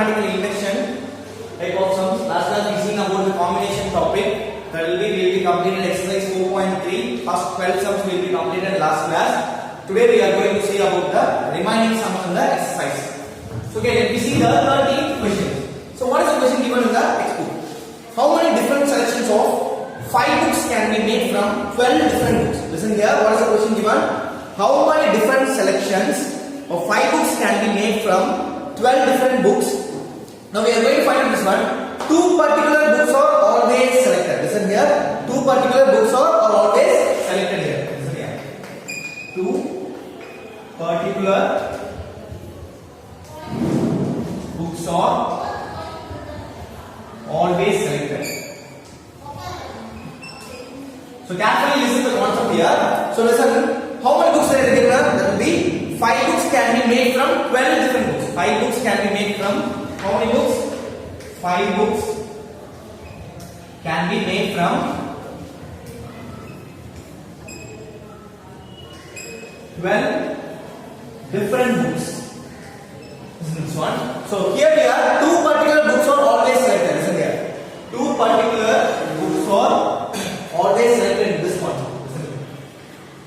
mathematical induction type of sums. Last class we seen about the combination topic. That will be completed exercise 4.3. First 12 sums will be completed last class. Today we are going to see about the remaining sums in the exercise. So okay, let me see the 13th question. So what is the question given in the textbook? How many different selections of 5 books can be made from 12 different books? Listen here, what is the question given? How many different selections of 5 books can be made from 12 different books? Now we are going to find this one. 2 particular books are always selected. Listen here. 2 particular books are always selected here. Listen here. 2 particular books are always selected. So carefully listen to the concept here. So listen. How many books are there given? That will be 5 books can be made from 12 different books. 5 books can be made from how many books? 5 books can be made from 12 different books. This is this one. So here we are. 2 particular books are always selected. Listen here. 2 particular books are always selected in this one. Listen.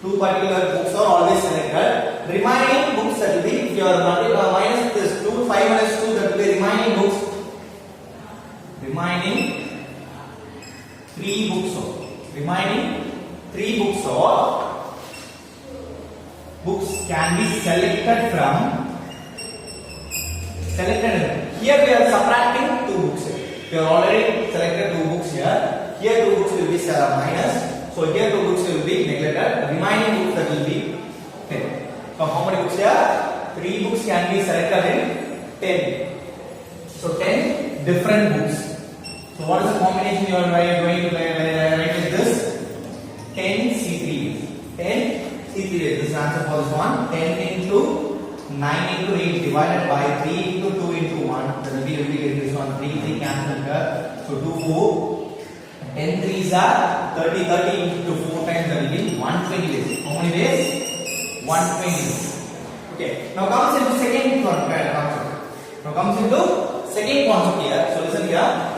2 particular books are always selected. Remaining books that will be, if you are minus this 2, 5 minus 2, that will be remaining books. Remaining 3 books or books can be selected from. Here we are subtracting 2 books. We have already selected 2 books here. Here 2 books will be minus. So here 2 books will be neglected. The remaining books that will be 10. So how many books here? 3 books can be selected in 10. So 10 different books. So what is the combination you are going to write like this? 10 C3. 10 C3. This is the answer for this one. 10 into 9 into 8 divided by 3 into 2 into 1. That will be this one. 3 cancel here. So 2 4. 10 3s are 30. 30 into 4 times that will be 120 days. How many days? 120 days. Okay. Now comes into second concept. Now comes into second concept here. So listen here.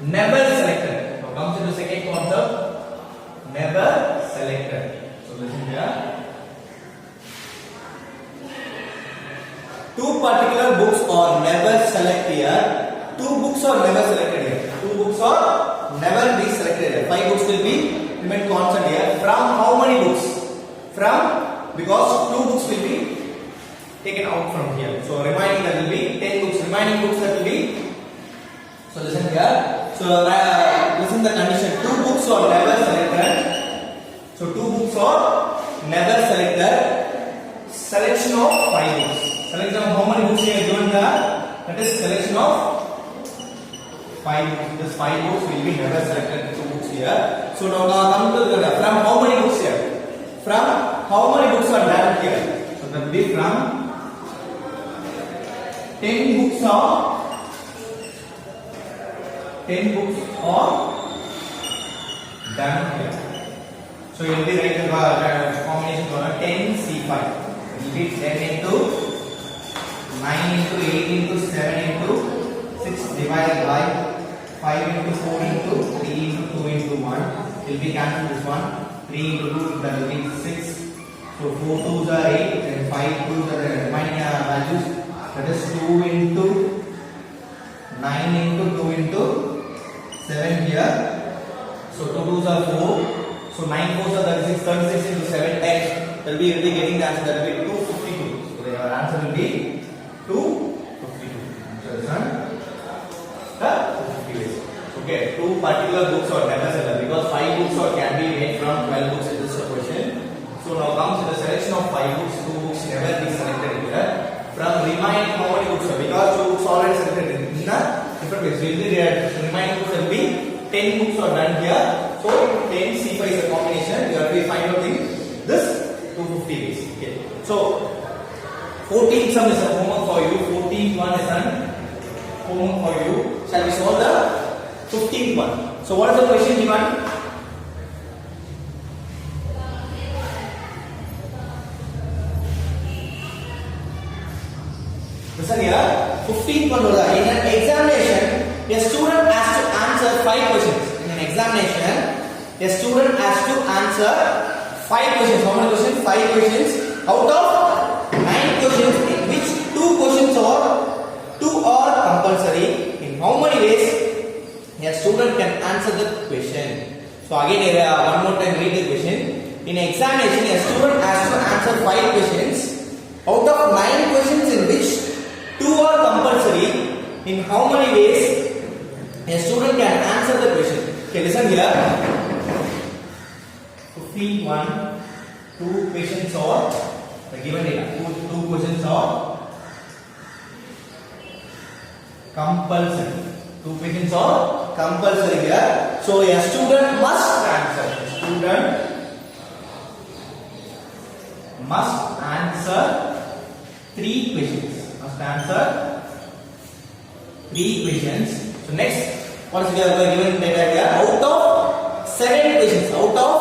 Never selected. Now comes into second concept. Never selected. So listen here. 2 particular books are never selected here. 2 books are never selected here. 2 books are never be selected here. 5 books will be remain constant here. From how many books? From, because 2 books will be taken out from here. So remaining that will be 10 books. Remaining books that will be. So listen here. So listen the condition. 2 books are never selected. So 2 books are never selected. Selection of 5 books. Selection of how many books you are given there? That is selection of 5 books. This 5 books will be never selected. 2 books here. So now come to the from how many books here? From how many books are there here? So that will be from 10 books or 10 books are done here. So you will be writing the combination for 10 C5. It will be 10 into 9 into 8 into 7 into 6 divided by 5 into 4 into 3 into 2 into 1. Will be cancelled this one. 3 into 2 that will be 6. So 4 2s are 8 and 5 2s are the remaining values. That is 2 into 9 into 2 into 7 here. So 2 2s are 4. So 9 4s are 36. 36 into 7 times. That will be getting the answer. That will be 252. So your answer will be 252. So this one. 250 days. Okay. 2 particular books are never selected because 5 books are can be made from 12 books. This is the question. So now comes to the selection of 5 books. 2 books never be selected here. From remaining how many books are? Because 2 books already selected in a different ways. So the remaining books will be 10 books are done here. So 10 C5 is a combination. You have to find out this 250 days. Okay. So 14th sum is a homework for you. 14th one is an homework for you. Shall we solve the 15th one? So what is the question given? Listen here. 15th one. In an examination, a student has to answer 5 questions. In an examination, a student has to answer 5 questions. How many questions? 5 questions. Out of 9 questions, in which 2 questions are compulsory. In how many ways a student can answer the question? So again, one more time read the question. In examination, a student has to answer 5 questions. Out of 9 questions, in which 2 are compulsory. In how many ways a student can answer the question? Okay, listen here. 15.1. 2 questions are the given data. 2 questions are compulsory. 2 questions are compulsory here. So a student must answer. Student must answer 3 questions. Must answer 3 questions. So next, what is given data here? Out of 7 questions. Out of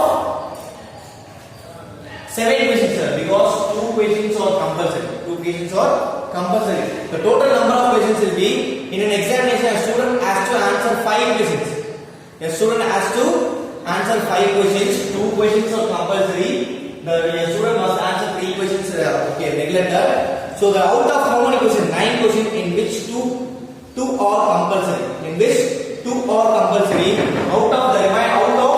7 questions, sir, because 2 questions are compulsory. 2 questions are compulsory. The total number of questions will be, in an examination, a student has to answer 5 questions. A student has to answer 5 questions. 2 questions are compulsory. The student must answer 3 questions. Okay, regulated. So the out of how many questions? 9 questions, in which 2 are compulsory. In which 2 are compulsory. Out of the remaining, out of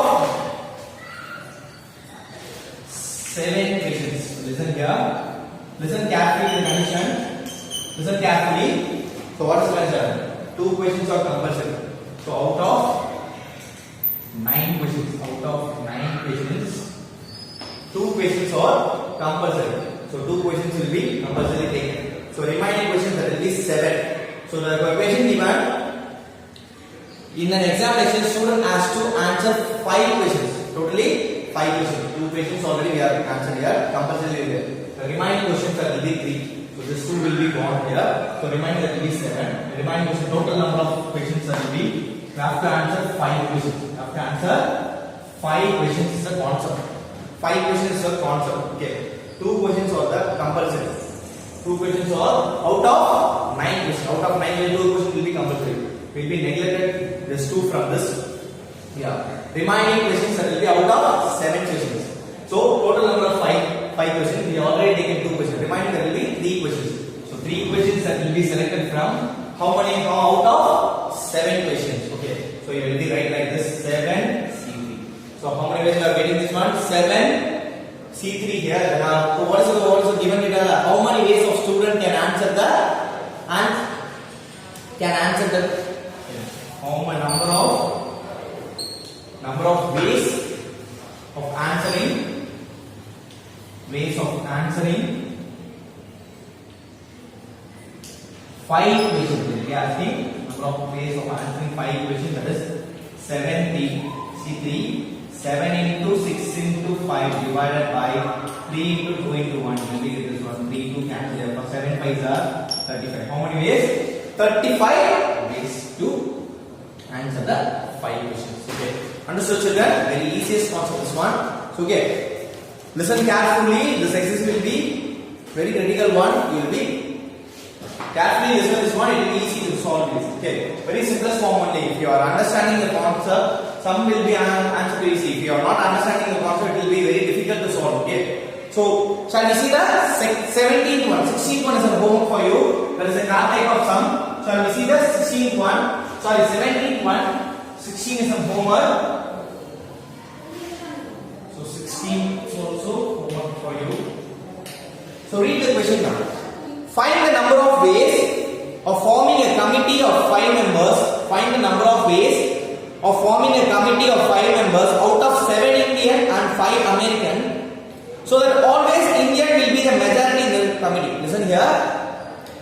7 questions. Listen here. Listen carefully to the condition. Listen carefully. So what is the answer? 2 questions are compulsory. So out of 9 questions. Out of 9 questions, 2 questions are compulsory. So 2 questions will be compulsory taken. So remaining questions, that will be 7. So the question given, in an examination, student has to answer 5 questions. Totally 5 questions. 2 questions already we have answered here. Compulsory here. The remaining questions, that will be 3. So this 2 will be gone here. So remaining, that will be 7. The remaining question, total number of questions that will be, we have to answer 5 questions. We have to answer 5 questions is a concept. 5 questions is a concept. Okay. 2 questions are the compulsory. 2 questions are out of 9 questions. Out of 9, 2 questions will be compulsory. Will be neglected this 2 from this. Yeah. Remaining questions that will be out of 7 questions. So total number of 5 questions. We already taken 2 questions. Remaining there will be 3 questions. So 3 questions that will be selected from how many? Out of 7 questions. Okay. So you will be write like this: 7 C3. So how many ways you are getting this one? 7 C3 here. So what is the given data? How many ways of student can answer the how many number of ways of answering 5 questions. We are asking number of ways of answering 5 questions, that is 7 C3. 7 into 6 into 5 divided by 3 into 2 into 1. You will get this one. 3 to cancel here. For 7 5s are 35. How many ways? 35 ways to answer the 5 questions. Okay. Understood, children? Very easiest concept this one. So okay. Listen carefully. This exercise will be very critical one. You will be carefully listen this one. It will be easy to solve this. Okay. Very simplest form only. If you are understanding the concept, some will be answered easy. If you are not understanding the concept, it will be very difficult to solve. Okay. So shall we see the 17th one? 16th one is a homework for you. There is a card type of sum. Shall we see the 16th one? Sorry, 17th one. 16 is a homework. So 16 is also homework for you. So read the question now. Find the number of ways of forming a committee of 5 members. Find the number of ways of forming a committee of 5 members out of 7 Indian and 5 American, so that always Indian will be the majority in the committee. Listen here.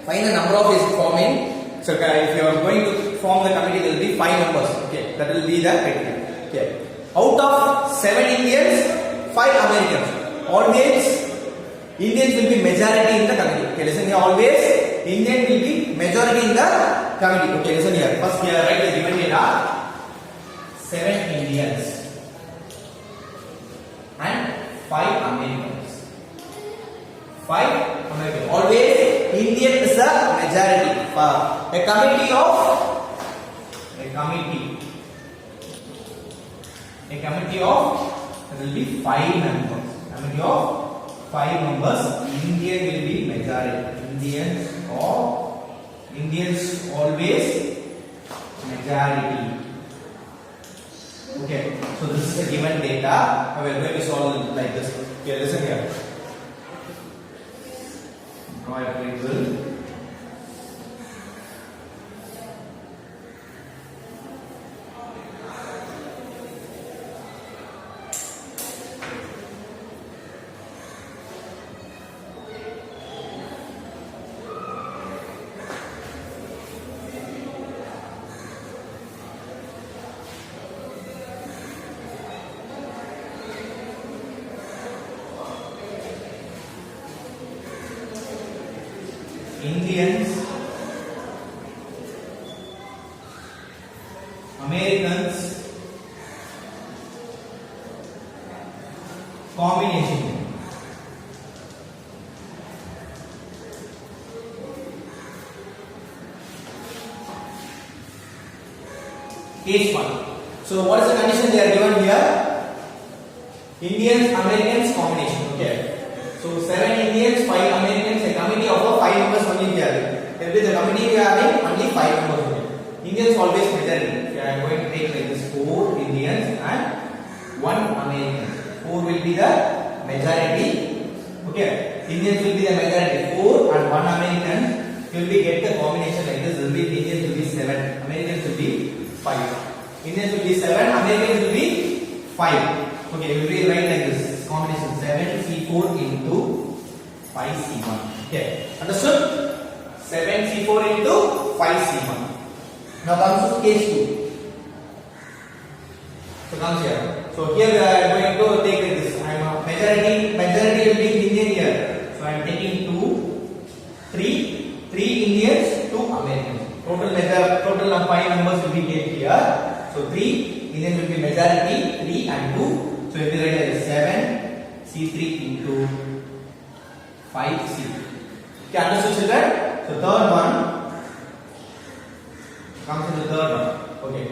Find the number of ways of forming. So if you are going to form the committee, there will be 5 members. Okay, that will be the criteria. Okay. Out of 7 Indians, 5 Americans. Always Indians will be majority in the committee. Okay, listen here. Always Indian will be majority in the committee. Okay, listen here. First here write the given data. 7 Indians and 5 Americans. 5 Americans. Always Indian is the a committee of there will be 5 members. Committee of 5 members. Indian will be majority. Indians always majority. Okay, so this is the given data. We are going to solve like this. Okay, listen here. Draw a triangle. Indians, Americans, combination. Case 1. So what is the condition they are given here? Indians, Americans, combination. Okay. So 7 Indians, 5 Americans, a committee of 5 members only here. If the committee we are having only 5 members only. Indians always majority. I am going to take like this 4 Indians and 1 American. 4 will be the majority. Okay. Indians will be the majority. 4 and 1 American will be get the combination like this. Will be Indians will be 7. Americans will be 5. Indians will be 7. Americans will be 5. Okay. We will write like this. Combination 7C4 into 5C1. Okay, understood? 7C4 into 5C1. Now comes to case 2. So comes here. So here we are going to take this. I am majority will be Indian here. So I am taking 3 Indians, 2 Americans. Total of 5 members will be taken here. So 3 Indians will be majority, 3 and 2. So if you write as 7C3 into 5C. Okay, understood children? So third one comes in the third one. Okay.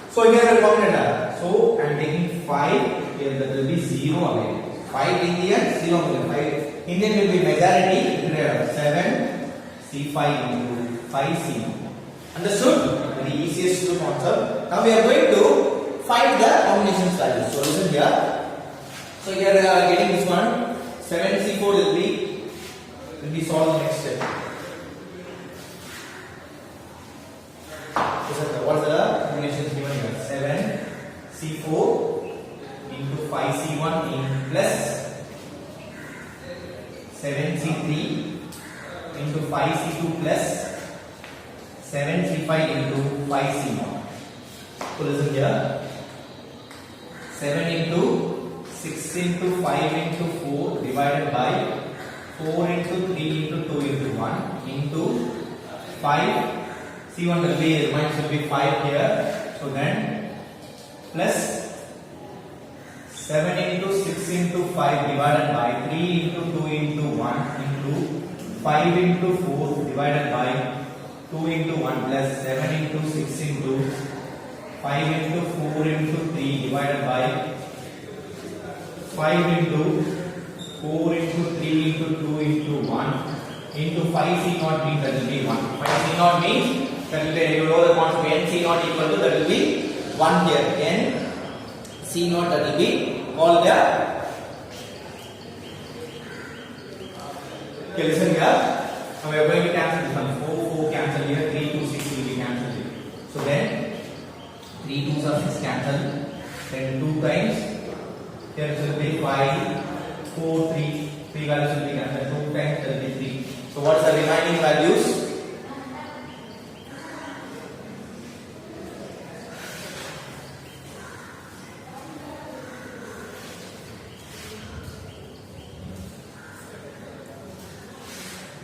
So here we are so I am taking 5. Here that will be 0 Americans. 5 Indians, 0 Americans. 5 Indian will be majority. 7C5 into 5C. Understood? Very easiest to concept. Now we are going to find the combination values. So listen here. So here we are getting this one. 7C4 will be solved next step. What's the combination given here? 7C4 into 5C1 in plus 7C3 into 5C2 plus 7C5 into 5C1. So listen here. 7 into 6 into 5 into 4 divided by 4 into 3 into 2 into 1 into 5. C1 will be, remains will be 5 here. So then plus 7 into 6 into 5 divided by 3 into 2 into 1 into 5 into 4 divided by 2 into 1 plus 7 into 6 into 5 into 4 into 3 divided by 5 into 4 into 3 into 2 into 1 into 5C0 means that will be 1. 5C0 means that will be, you know the concept NC0 equal to that will be 1 here. NC0 that will be called the. Okay, listen here. Now we are going to cancel this one. 4 cancel here. 3 2 6 will be cancelled here. So then 3 2s are 6 cancel. Then 2 times. Here it will be 5, 4, 3. 3 values will be cancelled. 2 times there will be 3. So what's the remaining values?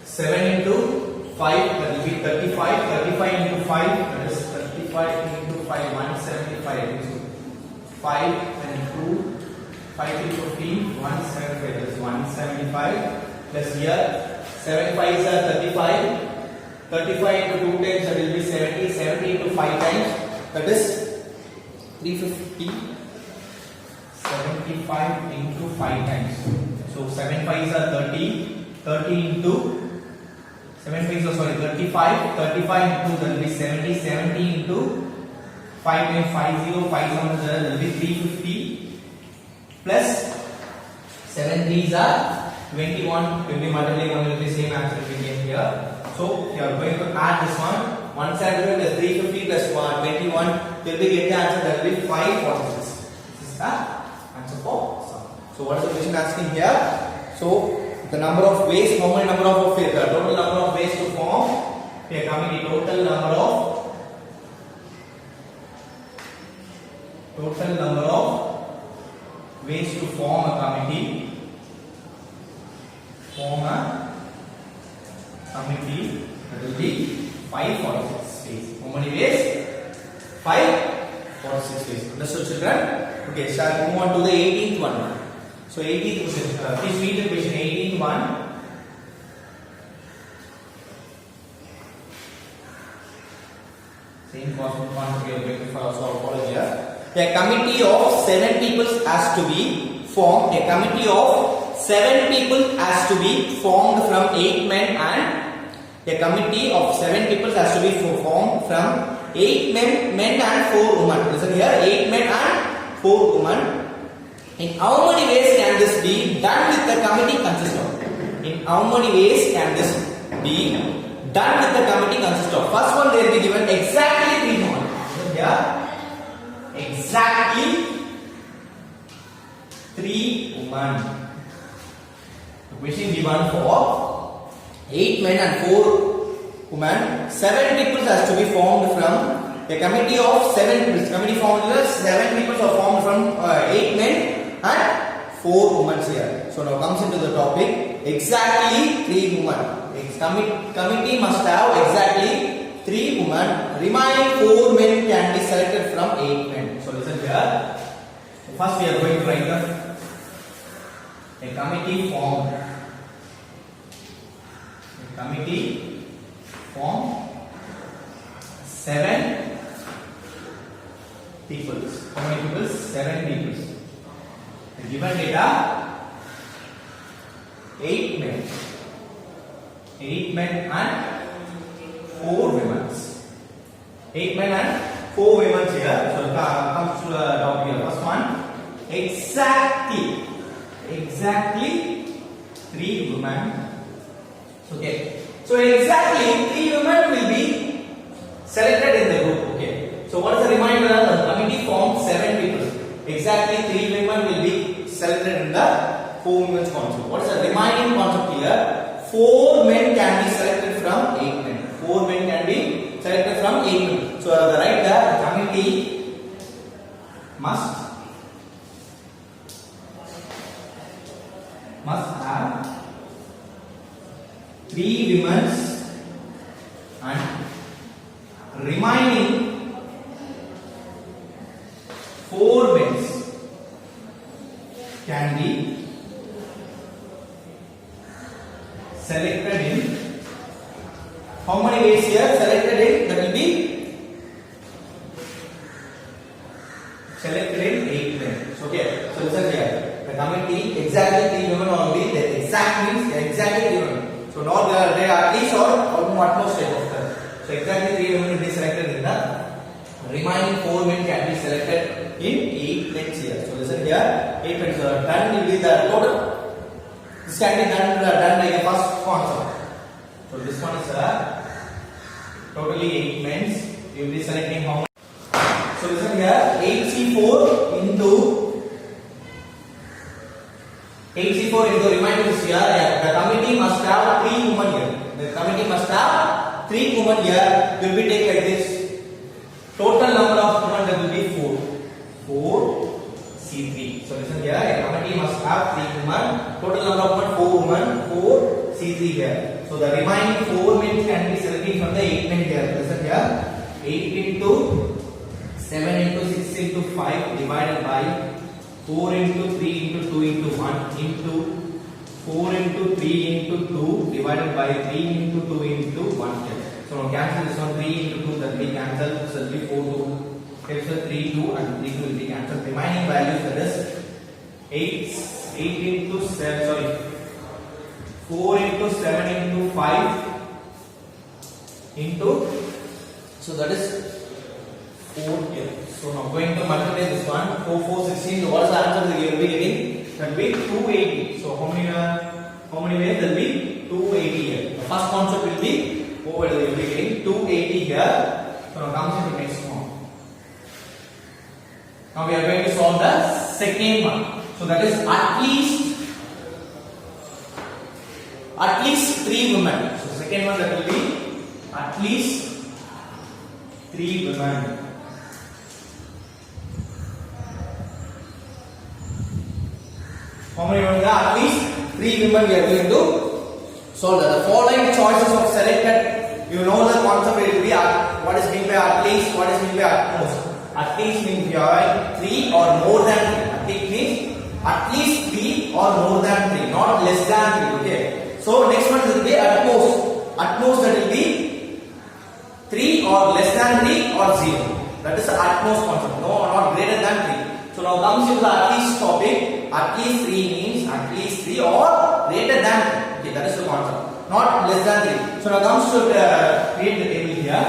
Seven into 5 that will be 35. 35 into 5 that is 35 into 5 175. 5 and 2 5 to 15 175 that is 175 plus here 7 5s are 35 35 into 2 times, that will be 70. 70 into 5 times, that is 350. 75 into 5 times. So 7 5s are 30. 30 into 7 5s are 35. 35 into, that will be 70. 70 into 5 times 50. 5 7s that will be 350 plus 7 3s are 21. Will be multiplying one will be same answer we get here. So you are going to add this one. 170 plus 350 plus 21 will be get the answer, that will be 546. This is the answer for sum. So what is the question asking here? So the number of ways, how many number of the total number of ways to form a committee, total number of ways to form a committee. Form a committee, that will be 546 ways. How many ways? 546 ways. Understood, children? Okay, shall we move on to the 18th one? So 18th question, please read the question. 18th one. Same concept we are going to follow here. A committee of 7 people has to be formed. A committee of 7 people has to be formed from 8 men, and a committee of 7 people has to be formed from 8 men and 4 women. Listen here, 8 men and 4 women. In how many ways can this be done with the committee consist of? In how many ways can this be done with the committee consist of? First one, they will be given exactly 3 women. Here, exactly 3 women. The question given for 8 men and 4 women. 7 people has to be formed from a committee of 7 people. Committee formed 7 people are formed from 8 men and 4 women here. So now comes into the topic, exactly 3 women. Committee must have exactly 3 women. Remaining 4 men can be selected from 8 men. So listen here. First we are going to write a committee formed. A committee formed 7 people. How many people? 7 people. The given data, 8 men. 8 men and 4 women. 8 men and 4 women here. So comes to the topic here. First one, exactly 3 women. Okay. So exactly 3 women will be selected in the group. Okay. So what is the reminder? The committee formed 7 people. Exactly 3 women will be selected in the 4 women's concept. What is the remaining concept here? 4 men can be selected from 8 men. 4 men can be selected from 8 men. So the right the committee must have 3 women and remaining 4 men can be selected in how many ways here? Selected in, that will be selected in 8 men. Okay, so listen here. The committee exactly 3 women will be the exact means exactly 3 women. So not there are at least or almost type of them. So exactly 3 women will be selected in the remaining 4 men can be selected in 8 men here. So listen here, 8 men. So done will be the total. This can be done like a first concept. So this one is totally 8 men. You will be selecting how much. So listen here, 8C4 into reminders here. The committee must have 3 women here. The committee must have 3 women here. Will be take like this. Total number of women that will be 4. C3. So listen here, a committee must have 3 women. Total number of women 4 women. 4 C3 here. So the remaining 4 men can be selected from the 8 men here. Listen here, 8 into 7 into 6 into 5 divided by 4 into 3 into 2 into 1 into 4 into 3 into 2 divided by 3 into 2 into 1 here. So now cancel this one. 3 into 2 that will be cancelled. So it will be 4 2. Okay, so 3 2 and 3 2 will be cancelled. Remaining values, that is 8 into 7. Sorry. 4 into 7 into 5 into, so that is 4 here. So now going to multiply this one, 4 4 16. So what is the answer that you will be getting? That will be 280. So how many ways? There will be 280 here. The first concept will be over. You will be getting 280 here. So now comes into next one. Now we are going to solve the second one. So that is at least 3 women. So second one, that will be at least 3 women. How many women? At least 3 women we are going to solve that. The following choices of selected, you know the concept will be what is meant by at least, what is meant by at most. At least means you have 3 or more than 3. At least means at least 3 or more than 3, not less than 3. Okay. So next one will be at most. At most, that will be 3 or less than 3 or 0. That is the at most concept. No, not greater than 3. So now comes into the at least topic. At least 3 means at least 3 or greater than 3. Okay, that is the concept. Not less than 3. So now comes to create the table here.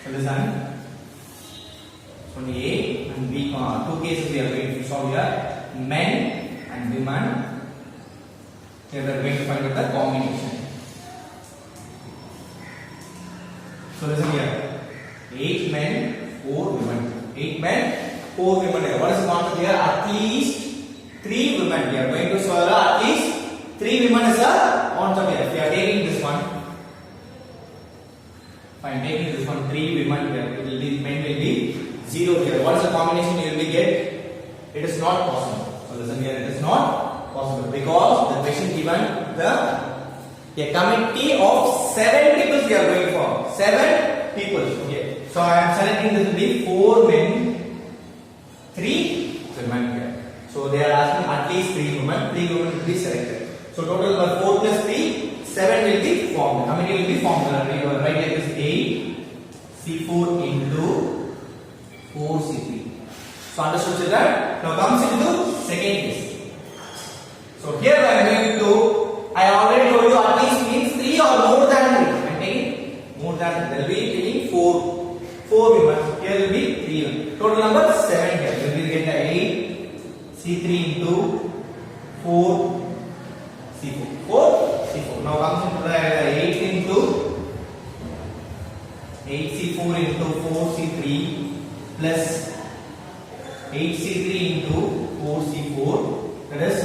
So listen. So A and B, 2 cases we are going to solve here. Men and women. Here we are going to find out the combination. So listen here. 8 men, 4 women. 8 men, 4 women. What is the concept here? At least 3 women. We are going to solve at least 3 women is a concept here. We are taking this one. Fine, taking this one. 3 women here. It will be, men will be 0 here. What is the combination you will be get? It is not possible. So listen here. It is not possible because the question given a committee of 7 people we are going for. 7 people. Okay. So I am selecting this will be 4 men, 3 women here. So they are asking at least 3 women. 3 women will be selected. So total number 4 plus 3, 7 will be formed. The committee will be formed. Right here is 8 C4 into 4 C3. So understood children? Now comes into second case. So here I am going to, I already told you at least means 3 or more than 3. I am taking more than 3. There will be taking 4 women. Here will be 3 women. Total number 7 here. We will get the 8 C3 into 4 C4. 4 C4. Now comes into the 8 into 8 C4 into 4 C3 plus 8 C3 into 4 C4. That is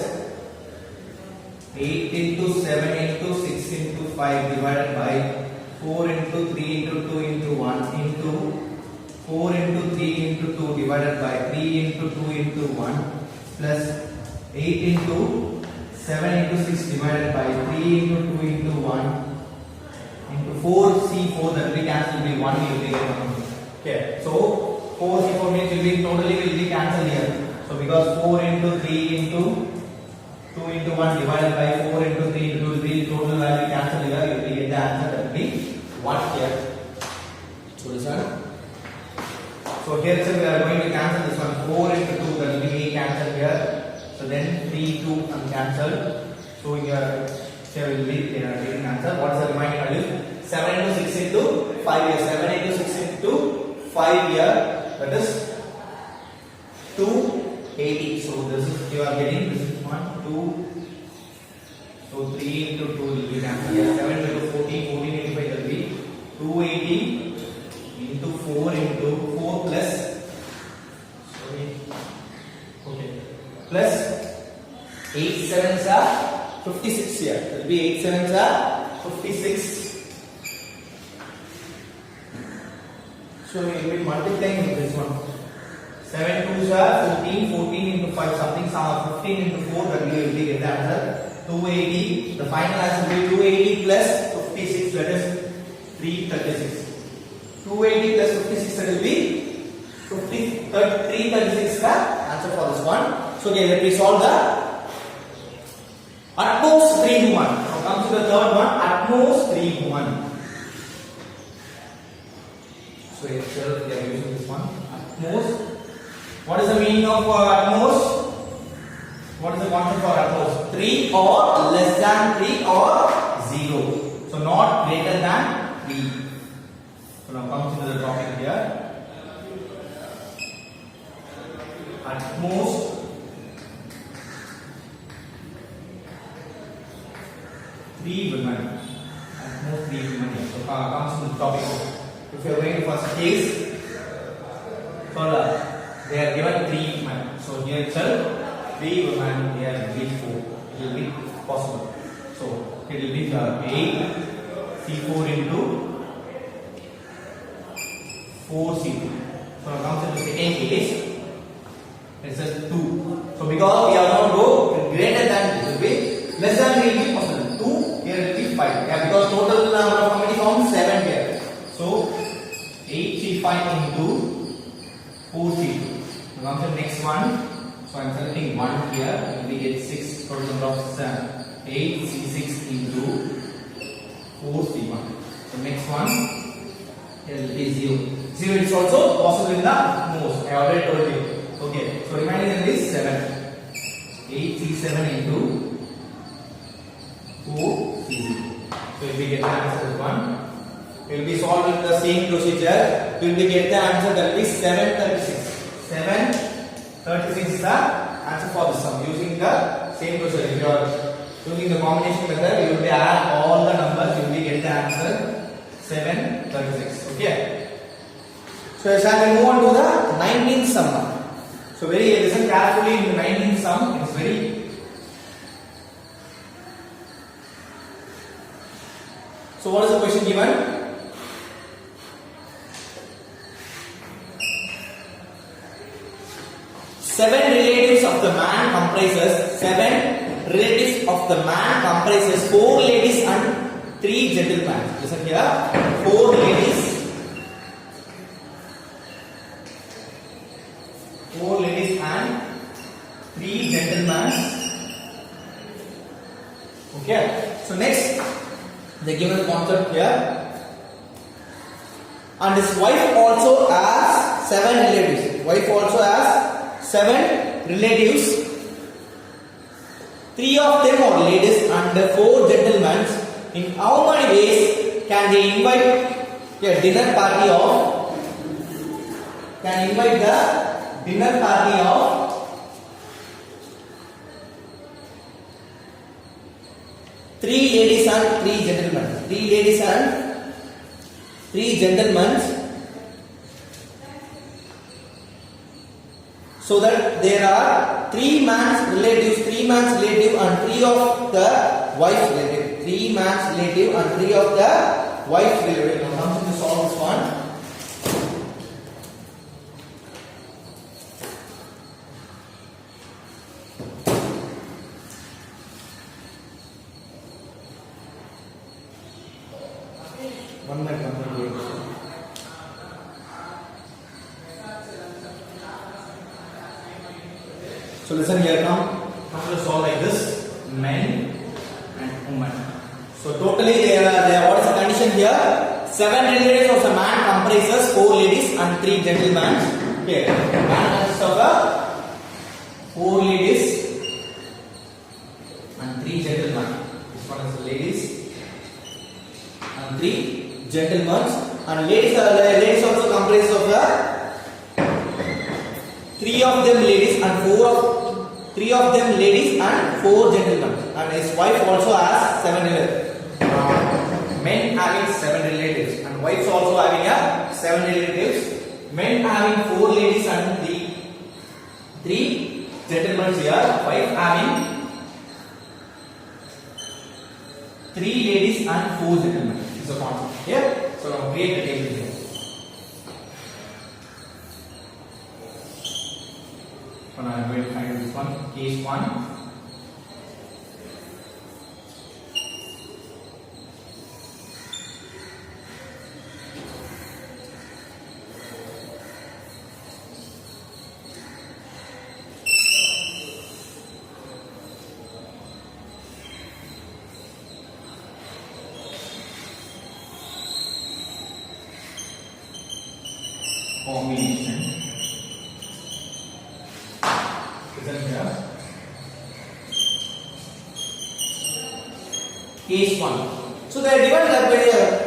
8 into 7 into 6 into 5 divided by 4 into 3 into 2 into 1 into 4 into 3 into 2 divided by 3 into 2 into 1 plus 8 into 7 into 6 divided by 3 into 2 into 1 into 4 C4, that will be cancelled, will be 1 you will be getting. Okay, so 4 C4 means will be totally will be cancelled here. So because 4 into 3 into 2 into 1 divided by 4 into 3 into 2 will be total value cancelled here. You will get the answer, that will be 1 here. So listen. So here we are going to cancel this one. 4 into 2, that will be cancelled here. So then 3, 2 and cancelled. So here will be taking answer. What is the remaining value? 7 into 6 into 5 here. 7 into 6 into 5 here. That is 280. So this is you are getting this is 1, 2. So 3 into 2 will be cancelled here. 7 into 14, 14 into 5 will be 280 into 4 into 4 plus. Sorry. Okay. Plus 8 sevens are 56 here. That will be 8 sevens are 56. So we will be multiplying with this one. 7 2s are 14, 14 into 5 something, 15 into 4, that will be get the answer 280. The final answer will be 280 plus 56, that is 336. 280 plus 56, that will be 336 the answer for this one. So okay, let me solve the at most 3 to 1. Now comes to the third one, at most 3 to 1. So itself we are using this one. At most. What is the meaning of at most? What is the concept for at most? 3 or less than 3 or 0. So not greater than 3. So now comes into the topic here. At most 3 women. At most 3 women. So comes into the topic. If you are going to first case, so they are given 3 women. So here itself 3 women, here will be 4. It will be possible. So it will be 8 C4 into 4 C2. So now comes into the second case. It says 2. So because we are not go greater than, it will be less than 3 will be possible. 2 here will be 5. Yeah, because total number of how many forms? 7 here. So 8C5 into 4C2. Now comes the next one. So I am selecting 1 here. We get 6. Total number of 7. 8C6 into 4C1. The next one here will be 0. 0 is also possible in the most. I already told you. Okay. So remaining is 7. 8C7 into 4C0. So if we get the answer is 1. We will be solving the same procedure. We will be get the answer that will be 736. 736 is the answer for this sum using the same procedure. If you are using the combination method, you will be add all the numbers. You will be get the answer 736. Okay. So shall we move on to the 19th sum now? So very listen carefully in the 19th sum. It's very. So what is the question given? Seven relatives of the man comprises 4 ladies and 3 gentlemen. Listen here. 4 ladies. 4 ladies and 3 gentlemen. Okay. So next, they given concept here. And his wife also has 7 relatives. Wife also has 7 relatives. 3 of them are ladies and 4 gentlemen. In how many ways can they invite a dinner party of? Can invite the dinner party of 3 ladies and 3 gentlemen. 3 ladies and 3 gentlemen. So that there are 3 man's relatives, 3 man's relative and 3 of the wife's relative. 3 man's relative and 3 of the wife's relative. Now comes to solve this one. One minute, so listen here, come to solve like this: men and women. So totally there what is the condition here? 7 relatives of the man comprises 4 ladies and 3 gentlemen. Okay, man consists of 4 ladies and 3 gentlemen. This one is the ladies and 3 gentlemen. And ladies also comprises of the 3 of them ladies and 3 of them ladies and 4 gentlemen. And his wife also has 7 relatives. Men having 7 relatives and wives also having 7 relatives. Men having 4 ladies and 3 gentlemen here. Wife having 3 ladies and 4 gentlemen. This is a concept here. So now create the table here. So now I am going to find this one, case 1. combination. Listen here. Case 1. So they are given that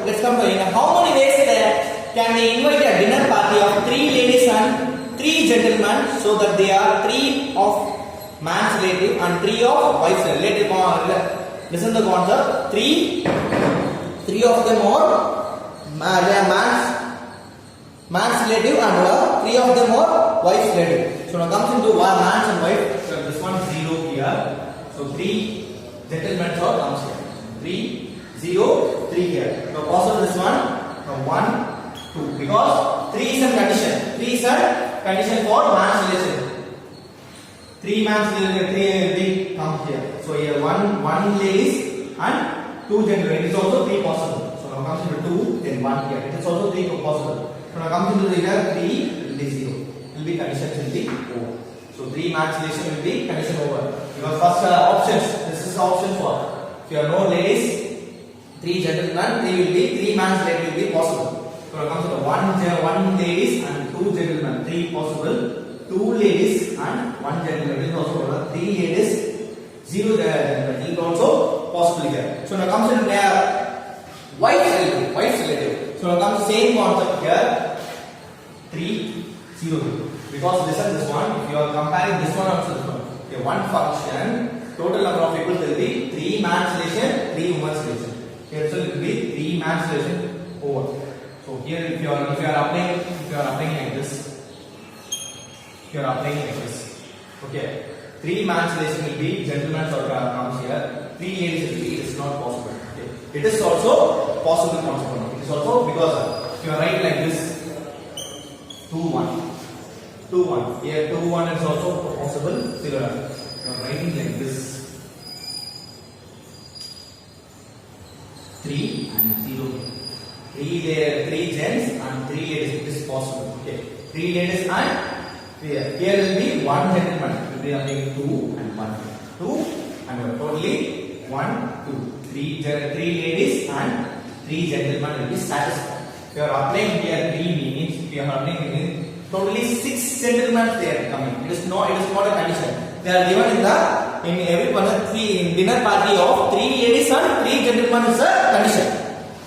let's come to it. How many days can they invite a dinner party of 3 ladies and 3 gentlemen, so that they are 3 of man's relative and 3 of wife's relative? Listen to the concept. 3 of them are man's relative and 3 of them are wife's relative. So now comes into man's and wife. So this one 0 here. So 3 gentlemen are comes here. 3, 0, 3 here. Now possible this one. Now 1, 2. Because 3 is a condition. 3 is a condition for man's relation. 3 man's relation, 3 come here. So here 1 ladies and 2 gentlemen. It is also 3 possible. So now comes into 2, then 1 here. It is also 3 possible. So now comes into the here 3 will be 0. Will be conditions will be over. So 3 man's relation will be condition over. Because first options. This is option for. If you have no ladies, 3 gentlemen, 3 will be 3 man's relation will be possible. So now comes to 1 ladies and 2 gentlemen, 3 possible. 2 ladies and 1 gentleman. It is also possible. 3 ladies, 0 gentlemen. It is also possible here. So now comes in wife's relative. So now comes same concept here. 3, 0. Because this and this one, if you are comparing this one also this one. Okay, one function. Total number of people will be 3 man's relation, 3 women's relation. Here so it will be 3 man's relation over. So here if you are applying like this, okay, 3 man's relation will be gentleman's or comes here. 3 ladies will be. It is not possible. Okay, it is also possible concept. It is also because if you are writing like this, 2 1, 2 1. Here 2 1 is also possible. Similar. Writing like this 3 and 0. 3 gents and 3 ladies. It is possible. Okay. 3 ladies and here will be 1 gentleman. Will be having 2 and 1. 2 and 1. Totally 1, 2. 3 ladies and 3 gentlemen will be satisfied. If you are applying here 3 means, if you are applying totally 6 gentlemen they are coming. It is not a condition. They are given in every one in dinner party of 3 ladies and 3 gentlemen is a condition.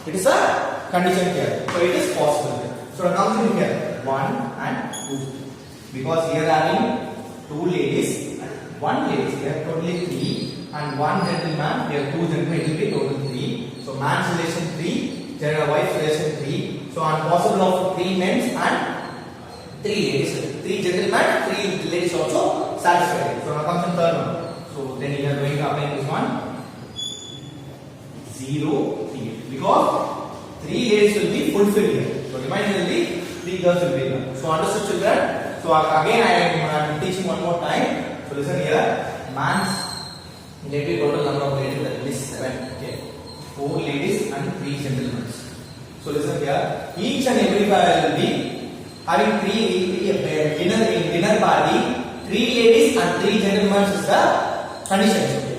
It is a condition here. So it is possible here. So now comes in here 1 and 2. Because here having 2 ladies and 1 ladies here totally 3 and 1 gentleman here 2 gentlemen it will be total 3. So man's relation 3, wife's relation 3. So on possible of 3 men and 3 ladies, 3 gentlemen, 3 ladies also satisfied. So now comes in third one. So then you are going to apply this one 0, 3. Because 3 ladies will be fulfilled here. So remaining will be 3 girls will be here. So understood children? So again I am teaching one more time. So listen here. Man's relative total number of ladies that is 7. Okay. 4 ladies and 3 gentlemen. So listen here. Each and every pair will be having 3 dinner party, 3 ladies and 3 gentlemen is the condition. Okay.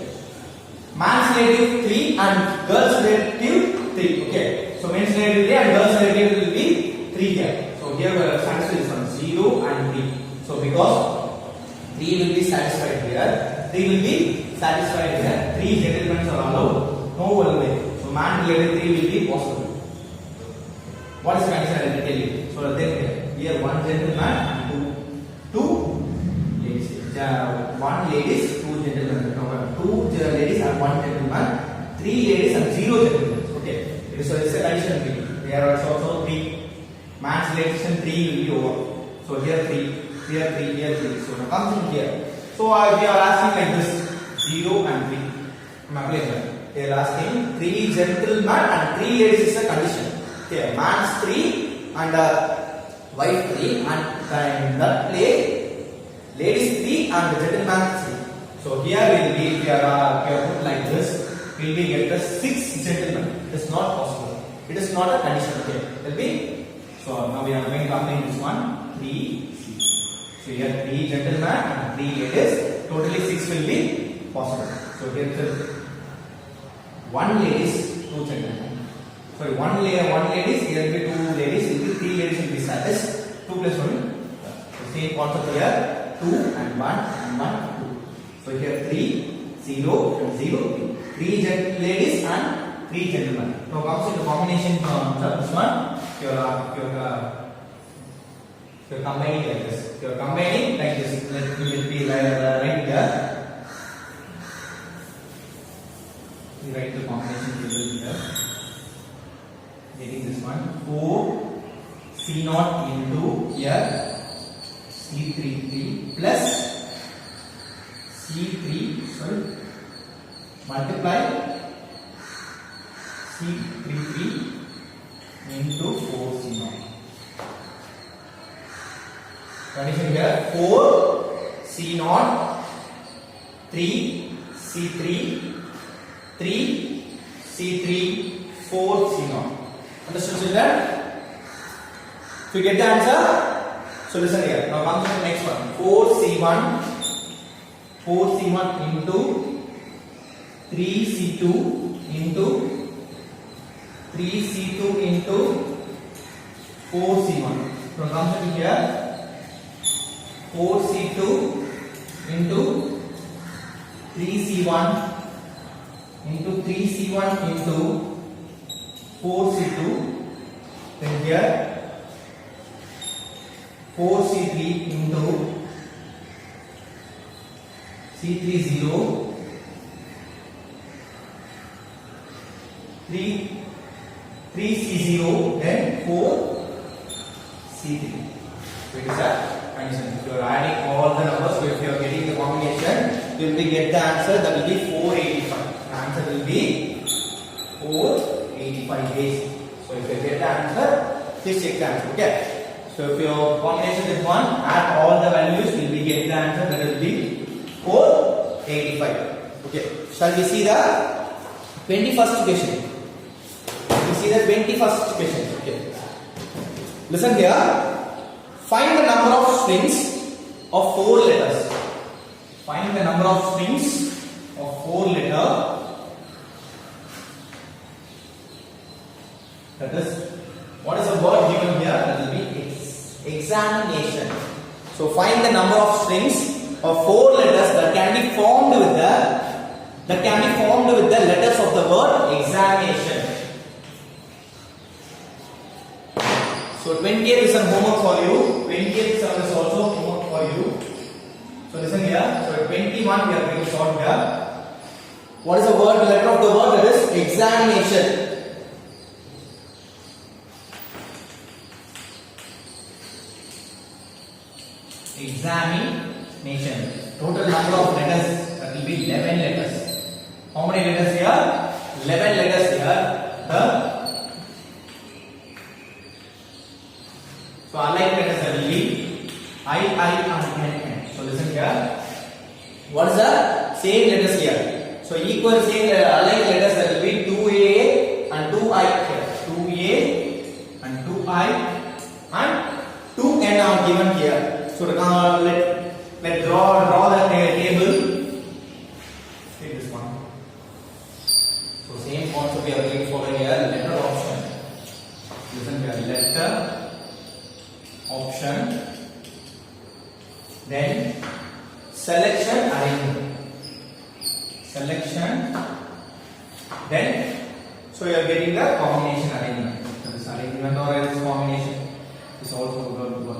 Man's relative 3 and girl's relative 3. Okay. So men's relative 3 and girl's relative will be 3 here. So here we are satisfied this one 0 and 3. So because 3 will be satisfied here, 3 will be satisfied here. 3 gentlemen are allowed. No one way. So man relative 3 will be possible. What is the condition? I will tell you. So then here 1 gentleman and 2 ladies. 1 ladies, 2 gentlemen. 2 ladies and 1 gentleman. 3 ladies and 0 gentlemen. Okay. So it's a condition B. Here also 3. Man's relation 3 will be over. So here 3, here 3, here 3. So now comes in here. So if you are asking like this 0 and 3. I'm applying that. They are asking 3 gentlemen and 3 ladies is a condition. Okay, man's 3 and wife 3 and in that place ladies 3 and gentleman 3. So here will be if you are put like this, we will be get the 6 gentlemen. It is not possible. It is not a condition. Okay, will be. So now we are going to apply this one 3 C. So here 3 gentlemen and 3 ladies. Totally 6 will be possible. So here is 1 ladies, 2 gentlemen. Sorry, one ladies, here will be 2 ladies, will be 3 ladies will be satisfied, 2 2 plus 1. The same concept here. 2 and 1 and 1 2. So here 3 0 and 0 3. 3 ladies and 3 gentlemen. So comes into combination of this one. You're combining like this. You're combining like this. Let me be right here. We write the combination table here. Getting this one. 4 C0 into here C33 plus C3 multiply C33 into 4C0. Condition here 4 C0 3 C3 3 C3 4 C0. Understood children? If you get the answer, so listen here. Now come to the next one. 4C1 into 3C2 into 3C2 into 4C1. Now come to here. 4C2 into 3C1 into 3C1 into 4C2. Then here 4C3 into C30 3C0 then 4C3. So it is a condition. If you are adding all the numbers, so if you are getting the combination, you will get the answer. That will be 485. The answer will be 485 days. So if you get the answer, please check the answer. Okay. So if your combination is 1, add all the values, you will get the answer. That will be 485. Okay. Shall we see the 21st question? We see the 21st question. Okay. Listen here. Find the number of strings of 4 letters. Find the number of strings of 4 letters. That is, what is the word given here? That will be examination. So find the number of strings of 4 letters that can be formed with the letters of the word examination. So 20th is some homework for you. 20th is also homework for you. So listen here. So 21 we are going to solve here. What is the word? The letter of the word that is examination. Examination. Total number of letters, that will be 11 letters. How many letters here? 11 letters here. So unlike letters, that will be I and N. So listen here. What is the same letters here? So equal same unlike letters, that will be 2A and 2I here. 2A and 2I and 2N are given here. So let's draw the table. Take this one. So same concept we are going to follow here. Letter option. Listen here. Letter option. Then selection arrangement. Selection. Then so you are getting the combination arrangement. So this arrangement or this combination is also going to work.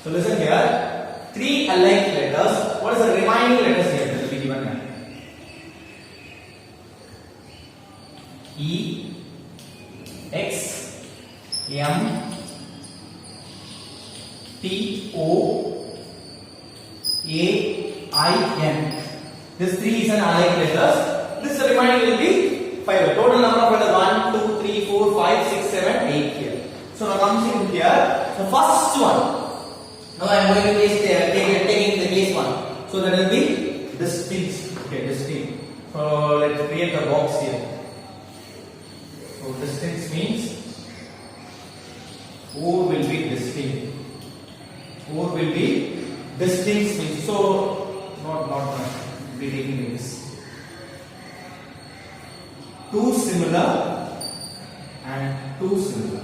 So listen here, 3 alike letters. What is the remaining letters here? That will be given here. E, X, M, T, O, A, I, N. This 3 is an alike letters. This remaining will be 5. Total number of letters 1, 2, 3, 4, 5, 6, 7, 8 here. So now comes in here. So first one. Now I am going to taking the case 1. So that will be distinct. Okay, distinct. So let's create the box here. So distinct means 4 will be distinct. 4 will be distinct means so not much. Be taking this. 2 similar and 2 similar.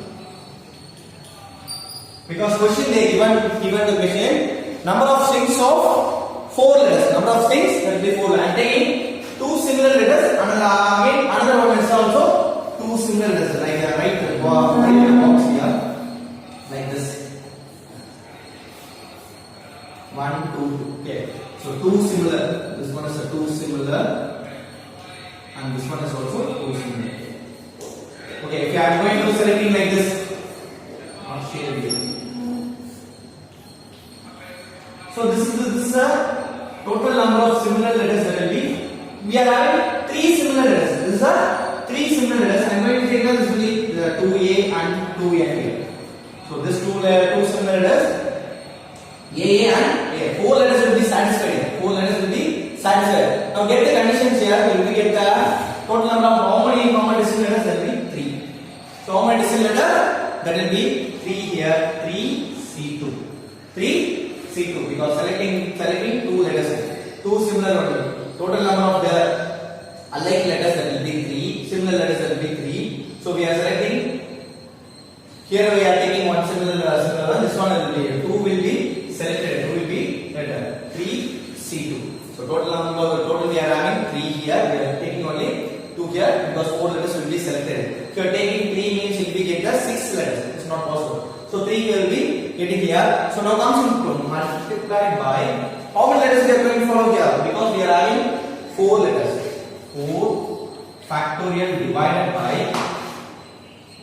Because question they given the question number of strings of 4 letters. Number of strings that will be 4. I am taking 2 similar letters and again another one is also 2 similar letters. Like right box here like this. 1, 2. Okay. So 2 similar. This one is a 2 similar, and this one is also 2 similar. Okay. If I am going to selecting like this, I'll share it. So this is a total number of similar letters that will be. We are having 3 similar letters. This is a 3 similar letters. I am going to take this will be 2A and 2N here. So this 2 similar letters, A and A. 4 letters will be satisfied. 4 letters will be satisfied. Now get the conditions here. We will get the total number of how many common distinct letters? That will be 3. So how many distinct letters? That will be 3 here. 3 C2. 3 C2 because selecting 2 letters, 2 similar ones. Total number of the alike letters that will be 3, similar letters that will be 3. So we are selecting. Here we are taking one similar one. This one will be 2 will be selected. 2 will be letter 3 C2. So total we are having 3 here. We are taking only 2 here because 4 letters will be selected. If you are taking 3 means you will be get the 6 letters. It's not possible. So 3 will be getting here. So now comes into multiplied by how many letters we are going to follow here? Because we are having 4 letters. 4 factorial divided by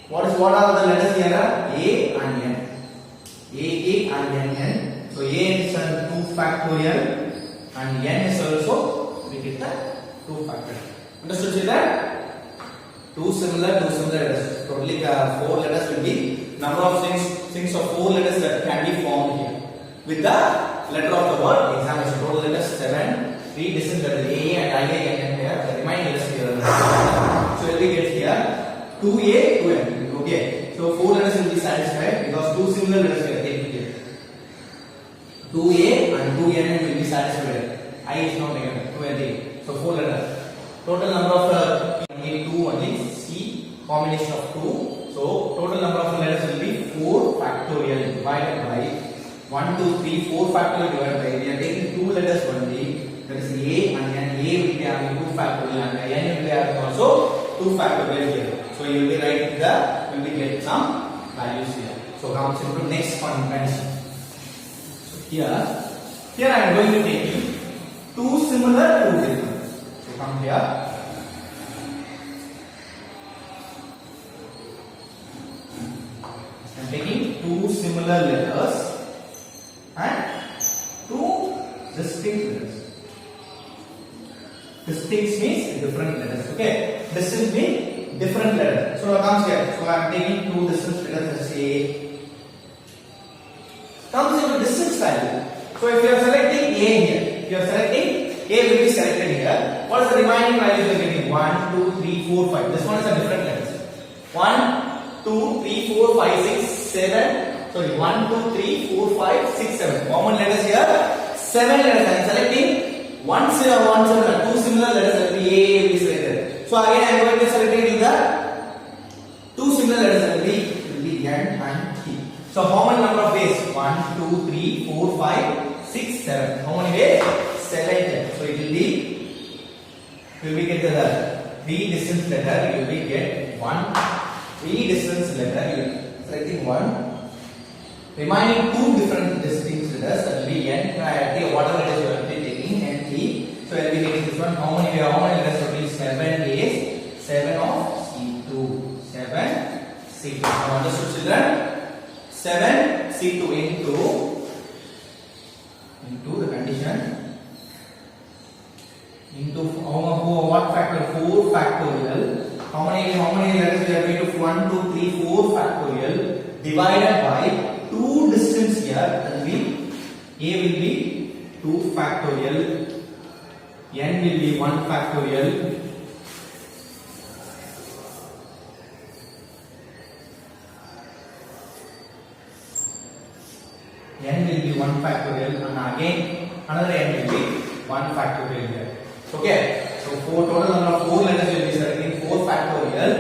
what are the letters here? A and N. A and N. So A is 2 factorial and N is also we get the 2 factorial. Understood children? 2 similar letters. Totally 4 letters will be number of strings of 4 letters that can be formed here. With the letter of the word example. So total letters 7. 3 distinct letters A and I and N here. The remaining letters here. So we get here 2A, 2N. Okay. So 4 letters will be satisfied because 2 similar letters we are taking here. 2A and 2N will be satisfied. I is not negative. 2 and A. So 4 letters. Total number of 2 only. C combination of 2. So total number of letters will be 4 factorial divided by 1, 2, 3, 4 factorial divided by. We are taking 2 letters only. That is A and N. A will be having 2 factorial and N will be having also 2 factorial here. So you will be writing you will be getting some values here. So comes into next one condition. So here I am going to take 2 similar, 2 different. So come here. I am taking 2 similar letters and 2 distinct letters. Distinct means different letters. Okay. Distinct means different letters. So now comes here. So I am taking 2 distinct letters. Let's say comes into distance value. So if you are selecting A here, if you are selecting A will be selected here. What is the remaining values you are getting? 1, 2, 3, 4, 5. This one is a different letters. 1, 2, 3, 4, 5, 6, 7. Sorry, 1, 2, 3, 4, 5, 6, 7. Common letters here. 7 letters. I am selecting 2 similar letters that will be A will be selected. So again I am going to select it in the 2 similar letters that will be N and T. So how many number of ways? 1, 2, 3, 4, 5, 6, 7. How many ways? 7. So it will be get the 3 distance letter. You will get 1. 3 distance letter. You will selecting 1. Remaining 2 different distinct letters that will be N. Whatever letters you are taking N, T. So I will be getting this one. How many letters will be 7 is 7 of C2. 7 C2. Now understood children? 7 C2 into the condition into what factor? 4 factorial. How many letters we are going to 1, 2, 3, 4 factorial divided by 2 distance here. That will be A will be 2 factorial. N will be 1 factorial. N will be 1 factorial and again another N will be 1 factorial here. Okay. So total number of 4 letters will be selecting 4 factorial.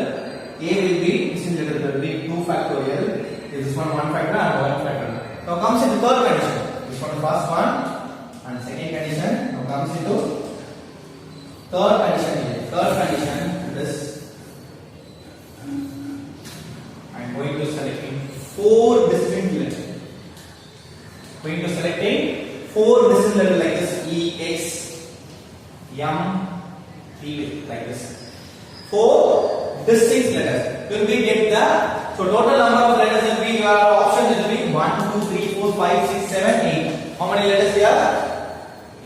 A will be distinct letter will be 2 factorial. Is this one factor and one factor? Now comes into third condition. This one first one and second condition. Now comes into third condition here. Third condition, this I am going to selecting 4 distinct letters. Going to selecting 4 distinct letters like this: E, X, M, T, like this. 4 distinct letters. Will we get the so total number of letters will be your options will be 1, 2, 3, 4, 5, 6, 7, 8. How many letters here?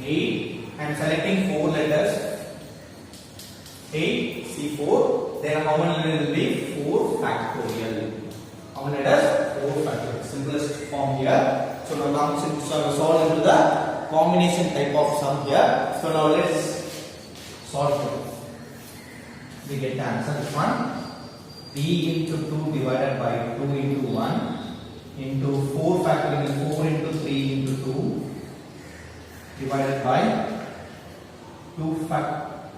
8. I am selecting 4 letters. 8, C4. Then how many letters will be? 4 factorial. How many letters? 4 factorial. Simplest form here. So now comes into solve into the combination type of sum here. So now let's solve it. We get the answer. This one. 3 into 2 divided by 2 into 1 into 4 factorial 4 into 3 into 2 divided by 2 fact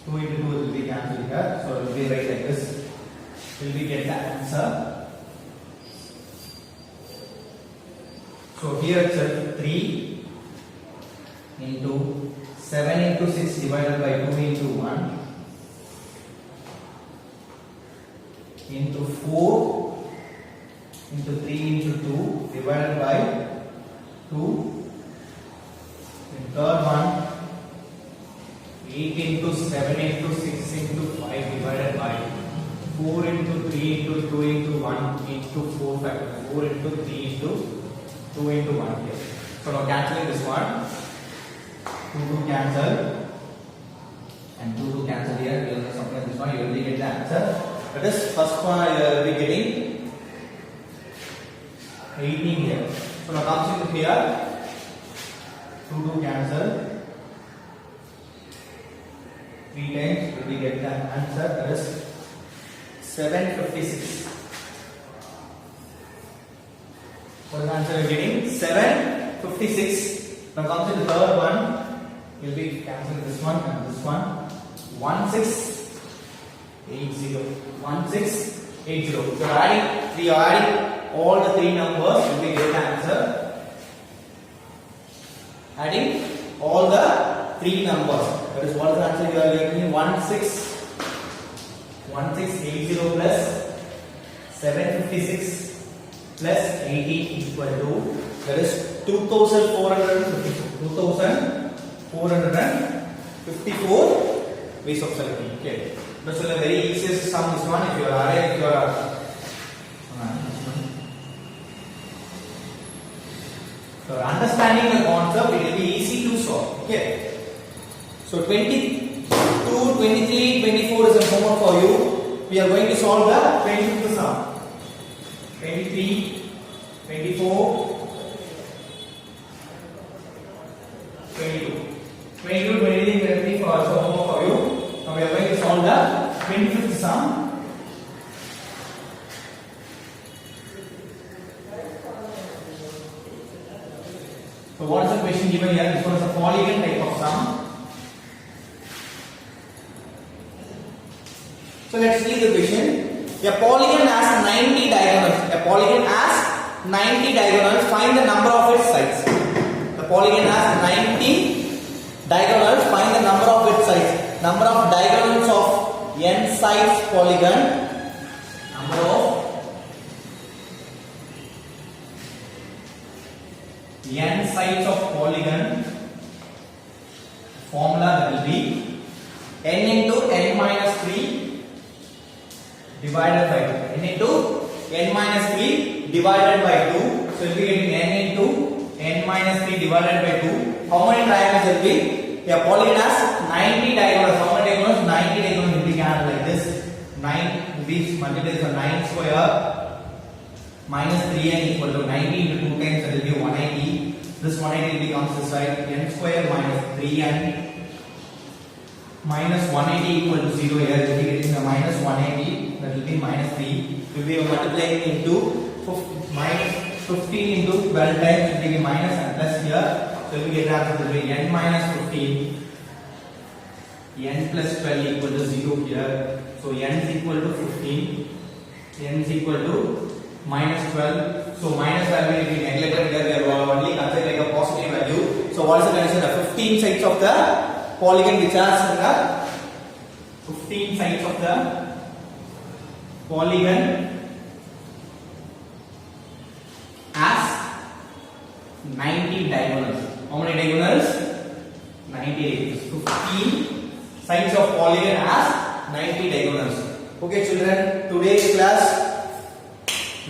2 into 2 will be cancelled here, so it will be right like this. Will we get the answer? So here it's 3 into 7 into 6 divided by 2 into 1 into 4 into 3 into 2 divided by 2. And third one 8 into 7 into 6 into 5 divided by 4 into 3 into 2 into 1 into 4 factor 4 into 3 into 2 into 1 here. So now cancelling this one, 2 cancel and 2 cancel here. We will supply this one. You will get the answer. That is first one you will be getting 18 here. So now comes into here, 2 cancel, 3 times will be get the answer. That is 756. What is the answer you are getting? 756. Now comes into the third one, you will be cancelling this one and this one. 1680. 1680. So we are adding all the 3 numbers, will be get the answer. Adding all the 3 numbers. That is what is the answer you are getting. 1680 plus 756 plus 80 equal to, that is 2454 ways of selecting. Okay. That's the very easiest sum this one. If you are if you are so understanding the concept, it will be easy to solve. Okay. So 22, 23, 24 is a homework for you. We are going to solve the 25th sum. 23, 24, 22. 22, 23, 24 also homework for you. Now we are going to solve the 25th sum. So what is the question given here? This one is a polygon type of sum. So let's read the question. A polygon has 90 diagonals. A polygon has 90 diagonals. Find the number of its sides. The polygon has 90 diagonals. Find the number of its sides. Number of diagonals of n sides polygon. Number of n sides of polygon. Formula that will be n into n minus 3 divided by 2. N into n minus 3 divided by 2. So we will be getting n into n minus 3 divided by 2. How many triangles will be? A polygon has 90 diagonals. How many diagonals? 90 diagonals will be gathered like this. 9 will be multiplied by 9 square minus 3n equal to 90 into 2 times, that will be 180. This 180 becomes this side, n square minus 3n minus 180 equal to 0 here. We will be getting the minus 180, that will be minus 3. We will be multiplying into minus 15 into 12 times, it will be minus and plus here. So we get the answer will be n minus 15, n plus 12 equal to 0 here. So n is equal to 15, n is equal to minus 12. So minus value will be neglected here. We are only considered like a positive value. So what is the condition? The 15 sides of the polygon which has the 15 sides of the polygon as 90 diagonals. How many diagonals? 90. 15 sides of polygon as 90 diagonals. Okay children, today's class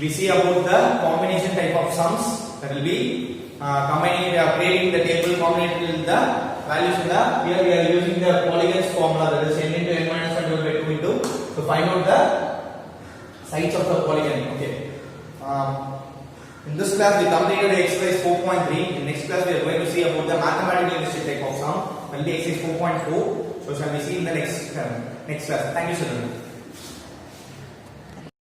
we see about the combination type of sums. That will be combining, creating the table, combinating the values in the, here we are using the polygons formula, that is n into n minus 1 divided by 2 into, to find out the sides of the polygon. Okay. In this class we completed exercise 4.3. In next class we are going to see about the mathematical linguistic type of sum, only exercise 4.4. So shall we see in the next class. Thank you children.